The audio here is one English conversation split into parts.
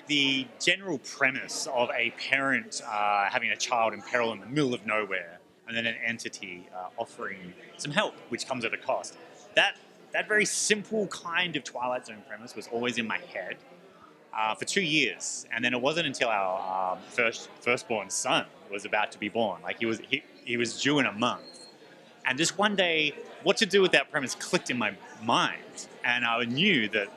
the general premise of a parent having a child in peril in the middle of nowhere, and then an entity offering some help, which comes at a cost. That very simple kind of Twilight Zone premise was always in my head for 2 years, and then it wasn't until our firstborn son was about to be born. Like he was due in a month, and just one day, what to do with that premise clicked in my mind, and I knew that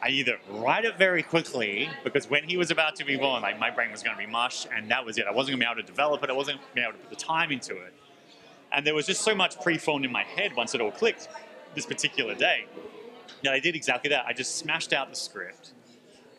I either write it very quickly, because when he was about to be born, like my brain was going to be mush, and that was it. I wasn't going to be able to develop it. I wasn't going to be able to put the time into it. And there was just so much pre-formed in my head once it all clicked this particular day that I did exactly that. I just smashed out the script,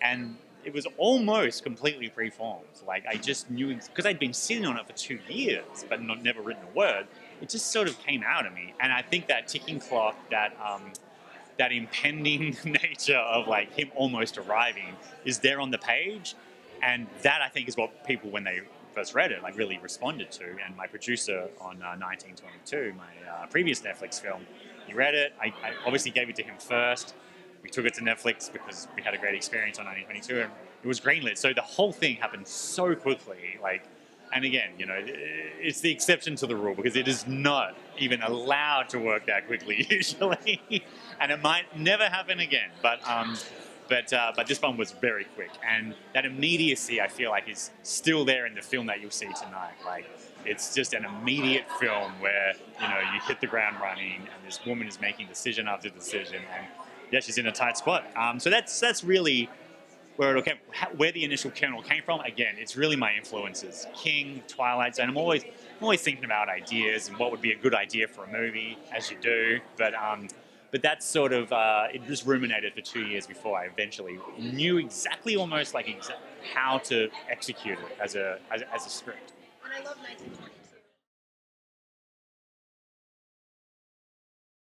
and it was almost completely pre-formed. Like I just knew, because I'd been sitting on it for 2 years, but never written a word. It just sort of came out of me. And I think that ticking clock, that impending nature of like him almost arriving is there on the page, and that I think is what people, when they first read it, like really responded to. And my producer on 1922, my previous Netflix film, he read it. I obviously gave it to him first. We took it to Netflix because we had a great experience on 1922, and it was greenlit. So the whole thing happened so quickly, like. And again, you know, it's the exception to the rule, because it is not even allowed to work that quickly usually, and it might never happen again. But this one was very quick, and that immediacy I feel like is still there in the film that you'll see tonight. Like it's just an immediate film where you hit the ground running, and this woman is making decision after decision, and yeah, she's in a tight spot. So that's really where the initial kernel came from. Again, it's really my influences: King, Twilight Zone. I'm always thinking about ideas and what would be a good idea for a movie, as you do. But that's sort of it just ruminated for 2 years before I eventually knew exactly, almost like how to execute it as a script. And I love 1922.